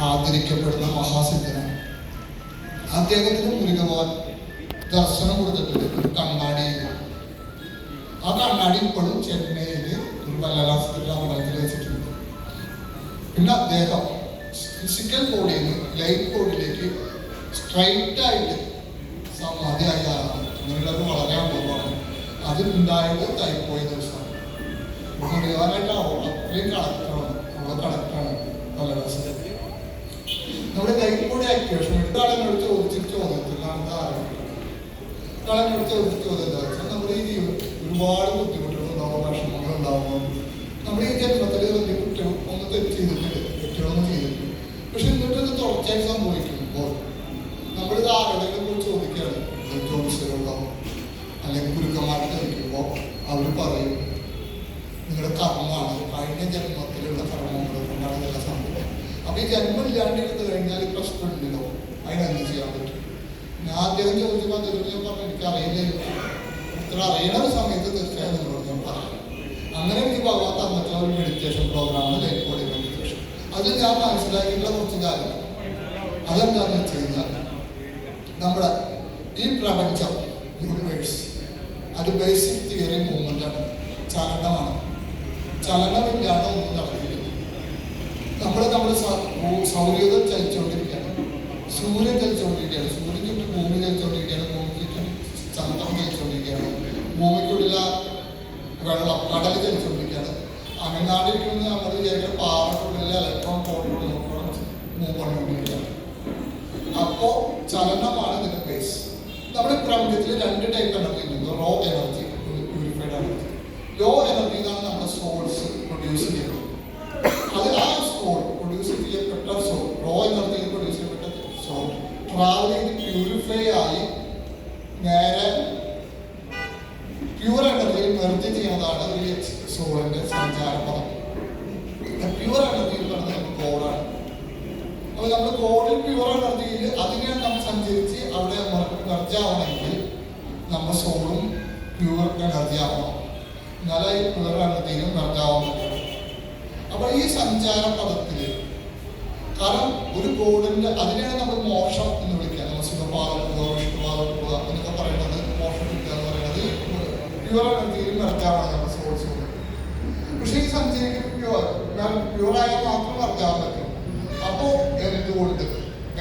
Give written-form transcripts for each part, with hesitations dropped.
ആദരിക്കപ്പെടുന്ന മഹാസിദ്ധനാണ്. അദ്ദേഹത്തിന് മുരുകവാൻ ദർശനം കൊടുത്തിട്ടുണ്ട് ഒരു കണ്ണാടി. ആ കണ്ണാടി ഇപ്പോഴും ചെന്നൈയിൽ ഒരു വല്ലലാസിന്റെ അമ്പലത്തിൽ വെച്ചിട്ടുണ്ട്. പിന്നെ അദ്ദേഹം ഫിസിക്കൽ ബോഡിയിൽ നിന്ന് ലൈഫ് ബോഡിയിലേക്ക് സ്ട്രൈറ്റ് ആയിട്ട് സമാധിയായ ആളാണ്. അങ്ങനെയുള്ളത് വളരെ അപൂർവമാണ്. അതുണ്ടായത് തൈപ്പോയ ദിവസമാണ്. മുരുകാനായിട്ടാവും അത്രയും കളക്ടറാണ്, നമ്മുടെ കളക്ടറാണ് വല്ലലാസ്. നമ്മുടെ ലൈഫ് ബോഡി ആക്ടിവേഷൻ എന്താണ് എന്നോട് ചോദിച്ചിട്ട് ചോദ്യത്തിലാണ് ചോദ്യം എന്താ വെച്ചാൽ നമ്മുടെ ഈ ജീവിതത്തിൽ ഒരുപാട് ബുദ്ധിമുട്ടുകളുണ്ടാവും, വിഷമങ്ങളുണ്ടാവും. നമ്മുടെ ഈ ജന്മത്തിൽ വലിയ കുറ്റം ഒന്ന് തെറ്റ് ചെയ്തിട്ടുണ്ട്, കുറ്റമൊന്നും ചെയ്തിട്ടുണ്ട്. പക്ഷെ എന്നിട്ട് ഇത് തുടർച്ചയായി സംഭവിക്കുമ്പോൾ നമ്മളിത് ആരുടെയും കുറിച്ച് ചോദിക്കുകയാണ്. ജോലിസ്ഥരുണ്ടാവും അല്ലെങ്കിൽ ഗുരുക്കന്മാരെ ചോദിക്കുമ്പോൾ അവർ പറയും നിങ്ങളുടെ കർമ്മമാണ്, കഴിഞ്ഞ ജന്മത്തിലുള്ള കർമ്മങ്ങൾ കൊണ്ടാണ് ഇതെല്ലാം സംഭവം. അപ്പൊ ഈ ജന്മം ഇല്ലാണ്ടിരുന്ന് കഴിഞ്ഞാൽ ഈ പ്രശ്നമുണ്ടല്ലോ, അതിനെന്ത് ചെയ്യാൻ പറ്റും? ഞാൻ അദ്ദേഹം ചോദിച്ചപ്പോൾ അദ്ദേഹം ഞാൻ പറഞ്ഞു എനിക്കറിയില്ല. ഇത്ര അറിയണ ഒരു സമയത്ത് തീർച്ചയായും നിങ്ങളോട് ഞാൻ പറയാം. അങ്ങനെ എനിക്ക് ഭഗവാൻ തന്നിട്ടുള്ള ഒരു മെഡിറ്റേഷൻ പ്രോഗ്രാമാണ് ലൈഫ് ബോഡി മെഡിറ്റേഷൻ. അതിൽ ഞാൻ മനസ്സിലാക്കിയിട്ടുള്ള കുറച്ച് കാര്യങ്ങൾ അതെന്താണെന്ന് വെച്ച് കഴിഞ്ഞാൽ നമ്മുടെ ഈ പ്രപഞ്ചം യൂണിവേഴ്സ് അത് ബേസിക് തിയറി മൂവ്മെന്റാണ്, ചലനമാണ്. ചലനമില്ലാതെ ഒന്നും നടക്കില്ല. നമ്മുടെ സൗരയൂഥം ചലിച്ചുകൊണ്ടിരിക്കുകയാണ്, സൂര്യൻ ചലിച്ചുകൊണ്ടിരിക്കുകയാണ്, സൂര്യൻ ചുറ്റും ഭൂമി ചലിച്ചുകൊണ്ടിരിക്കുകയാണ്, ഭൂമി ചുറ്റും ചന്ദ്രൻ ചലിച്ചുകൊണ്ടിരിക്കുകയാണ്, ഭൂമിക്കുള്ളിലെ വെള്ളം കടൽ ചലിച്ചുകൊണ്ടിരിക്കുകയാണ്. അനങ്ങാണ്ടിരിക്കുന്ന നമ്മൾ വിചാരിക്കുന്ന പാറക്കുള്ളിലെ ഇലക്ട്രോൺ പ്രോട്ടോൺ മൂവ് പറഞ്ഞുകൊണ്ടിരിക്കുകയാണ്. അപ്പോൾ ചലനമാണ് ഇതിന്റെ ബേസ്. നമ്മുടെ പ്രപഞ്ചത്തിൽ രണ്ട് ടൈപ്പ് എനർജി ഉണ്ട്. Raw energy, purified energy. Low energy എന്നാണ് നമ്മുടെ സോൾസ് പ്രൊഡ്യൂസ് ചെയ്യുന്നത്. അത് ആ സോൾ പ്രൊഡ്യൂസ് ചെയ്യപ്പെട്ട സോൾ, റോ എനർജിയിൽ പ്രൊഡ്യൂസ് ചെയ്യപ്പെട്ട സോൾ ട്രാവൽ ചെയ്ത് പ്യൂരിഫൈ ആയി നേരെ പ്യൂർ എനർജിയിൽ മെർജ് ചെയ്യുന്നതാണ് ഈ സോളിന്റെ സഞ്ചാരപഥം. പ്യൂർ എനർജി എന്ന് പറയുന്നത് ഗോഡാണ്. അപ്പോൾ നമ്മൾ ഗോഡിൽ പ്യൂർ എനർജിയിൽ അതിനെ നമ്മൾ സഞ്ചരിച്ച് അവിടെ മെർജ് ആവണമെങ്കിൽ നമ്മുടെ സോളും പ്യൂർ എനർജി ആവണം, എന്നാലേ ഈ പ്യൂർ എനർജിയിലും മെർജ് ആവാൻ പറ്റും. അപ്പൊ ഈ സഞ്ചാര പദത്തില് കാരണം ഒരു ഗോഡിന്റെ അതിനെയാണ് നമ്മൾ മോക്ഷം എന്ന് വിളിക്കുക. നമ്മൾ സുഖപാദം പോവുക, വിഷ്ണുപാദം പോവുക എന്നൊക്കെ പറയുന്നത് മോക്ഷം കിട്ടുക എന്ന് പറയുന്നത് പ്യൂർ എനർജിയിൽ മെർജാവാണ് നമ്മുടെ സോൾസ്. പക്ഷെ ഈ സഞ്ചരിക്കുന്ന പ്യൂറായാൽ മാത്രം മെർജാവാൻ പറ്റും. അപ്പോ എന്തുകൊണ്ട്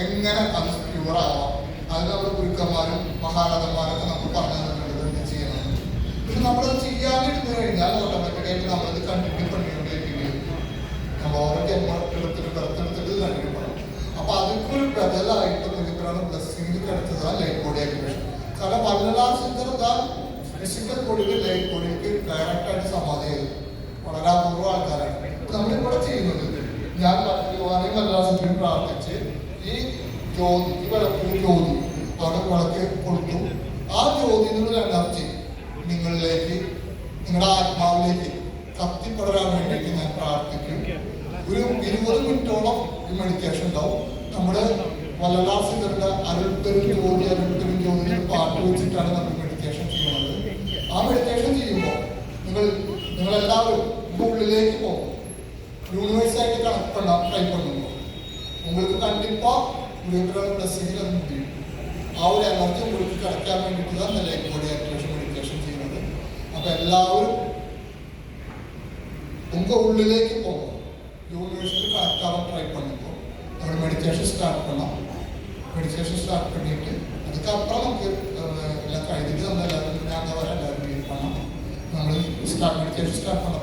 എങ്ങനെ അത് പ്യൂർ ആവാം? അത് നമ്മുടെ ഗുരുക്കന്മാരും മഹാരഥന്മാരൊക്കെ നമുക്ക് പറഞ്ഞു തന്നിട്ടുണ്ട് എന്ത് ചെയ്യണം. പക്ഷെ നമ്മളത് ചെയ്യാണ്ടിരുന്നു കഴിഞ്ഞാൽ ഓട്ടോമാറ്റിക്കായിട്ട് നമ്മളത് കണ്ടിന്യൂ പണിക്കൊണ്ടിരിക്കുകയും നമ്മൾ ഓരോ ജന്മം എടുത്തിട്ട് ബർത്തെടുത്തിട്ട് കണ്ടിന്യൂ ചെയ്യണം. അപ്പൊ അതൊരു ബദലായിട്ട് ഗുരുക്കളാണ് ബ്ലെസ്സിംഗ് കിടത്തതാണ് ലൈഫ് ബോഡി ആക്ടിവേഷൻ. കാരണം വല്ലലാസിദ്ധ ഫിസിക്കൽ ബോഡിക്ക് ലൈഫ് ബോഡിക്ക് ഡയറക്റ്റ് ആയിട്ട് സമാധി ചെയ്തു വളരെ അപൂർവ ആൾക്കാരാണ് നമ്മളിവിടെ ചെയ്യുന്നത്. ഞാൻ ഭഗവാനെയും വല്ലലാസിദ്ധിയും പ്രാർത്ഥിച്ച് ഈ ജ്യോതി, ഈ വിളക്കിന് ജ്യോതി അവിടെ വിളക്ക് കൊടുത്തു. ആ ജ്യോതി എന്നുള്ള എനർജി നിങ്ങളിലേക്ക്, നിങ്ങളുടെ ആത്മാവിലേക്ക് കത്തിപ്പെടാൻ വേണ്ടിയിട്ട് ഞാൻ പ്രാർത്ഥിക്കും. ഒരു 20 മിനിറ്റോളം ഈ മെഡിറ്റേഷൻ ഉണ്ടാവും. നമ്മുടെ വല്ലലാസിദ്ധരുടെ അരുൾപ്പെരും ജ്യോതി പാട്ട് വെച്ചിട്ടാണ് നമ്മൾ മെഡിറ്റേഷൻ ചെയ്യുന്നത്. ആ മെഡിറ്റേഷൻ ചെയ്യുമ്പോൾ നിങ്ങളെല്ലാവരും ഉള്ളിലേക്ക് പോകും. യൂണിവേഴ്സായിട്ട് കണക്ട് ട്രൈ பண்ணுங்க. உங்களுக்கு கண்டிப்பா உங்களுடைய ப்ளஸிங் அது முடியும். ആ ഒരു എനർജി உங்களுக்கு கிடைക്കാൻ വേണ്ടിയിട്ട് தான் ലൈഫ് ബോഡി ആക്ടിവേഷൻ മെഡിറ്റേഷൻ ചെയ്യുന്നത്. അപ്പൊ എല്ലാവരും ഉങ്ക ഉള്ളിലേക്ക് പോകും, യൂണിവേഴ്സിൽ കണക്ട് ആവാൻ ട്രൈ பண்ணுங்க. നമ്മൾ മെഡിറ്റേഷൻ സ്റ്റാർട്ട് பண்ணலாம். മെഡിറ്റേഷൻ സ്റ്റാർട്ട് பண்ணிட்டு அதுக்கப்புறம் നമുക്ക് എല്ലാം കഴിഞ്ഞിട്ട് നമ്മൾ എല്ലാവരും ഞാൻ വരാൻ എല്ലാവരും വെയിറ്റ് பண்ணலாம். നമ്മൾ മെഡിറ്റേഷൻ സ്റ്റാർട്ട് பண்ண